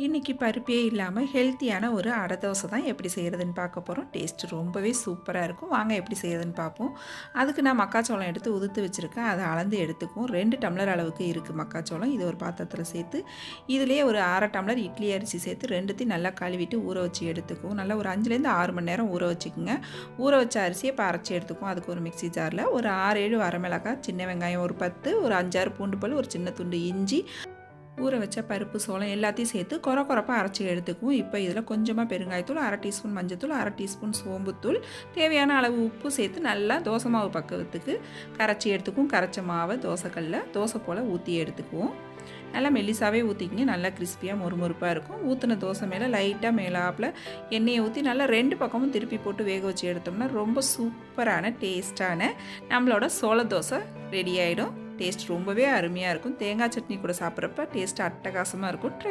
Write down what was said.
இன்றைக்கி பருப்பே இல்லாமல் ஹெல்த்தியான ஒரு அடை தோசை தான் எப்படி செய்கிறதுன்னு பார்க்க போகிறோம். டேஸ்ட்டு ரொம்பவே சூப்பராக இருக்கும். வாங்க எப்படி செய்கிறதுன்னு பார்ப்போம். அதுக்கு நான் மக்காச்சோளம் எடுத்து உதுத்து வச்சுருக்கேன். அதை அளந்து எடுத்துக்குவோம். 2 டம்ளர் அளவுக்கு இருக்குது மக்காச்சோளம். இது ஒரு பாத்திரத்தில் சேர்த்து இதிலே ஒரு 1/2 டம்ளர் இட்லி அரிசி சேர்த்து ரெண்டுத்தையும் நல்லா கழுவிட்டு ஊற வச்சு எடுத்துக்குவோம். நல்லா ஒரு 5லேருந்து 6 மணி நேரம் ஊற வச்சுக்கோங்க. ஊற வச்ச அரிசியை இப்போ அரைச்சி எடுத்துக்குவோம். அதுக்கு ஒரு மிக்ஸி ஜாரில் ஒரு 6-7 வரமிளகாய், சின்ன வெங்காயம் ஒரு 10, ஒரு 5-6 பூண்டு பல், ஒரு சின்ன துண்டு இஞ்சி, ஊற வச்ச பருப்பு சோளம் எல்லாத்தையும் சேர்த்து கொரப்பாக அரைச்சி எடுத்துக்குவோம். இப்போ இதில் கொஞ்சமாக பெருங்காயத்தூள், 1/2 டீஸ்பூன் மஞ்சத்தூள், 1/2 டீஸ்பூன் சோம்புத்தூள், தேவையான அளவு உப்பு சேர்த்து நல்லா தோசை மாவு பக்குவத்துக்கு கரைச்சி எடுத்துக்குவோம். கரைச்ச மாவை தோசைக்கல்ல தோசை போல் ஊற்றி எடுத்துக்குவோம். நல்லா மெல்லிசாவே ஊற்றிக்கிங்க. நல்லா கிறிஸ்பியாக மொறுமொறுப்பாக இருக்கும். ஊற்றின தோசை மேலே லைட்டாக மேலாப்பில் எண்ணெயை ஊற்றி நல்லா 2 பக்கமும் திருப்பி போட்டு வேக வச்சு எடுத்தோம்னா ரொம்ப சூப்பரான டேஸ்ட்டான நம்மளோட சோள தோசை ரெடி ஆகிடும். டேஸ்ட் ரொம்பவே அருமையாக இருக்கும். தேங்காய் சட்னி கூட சாப்பிட்றப்ப டேஸ்ட் அட்டகாசமாக இருக்கும். ட்ரை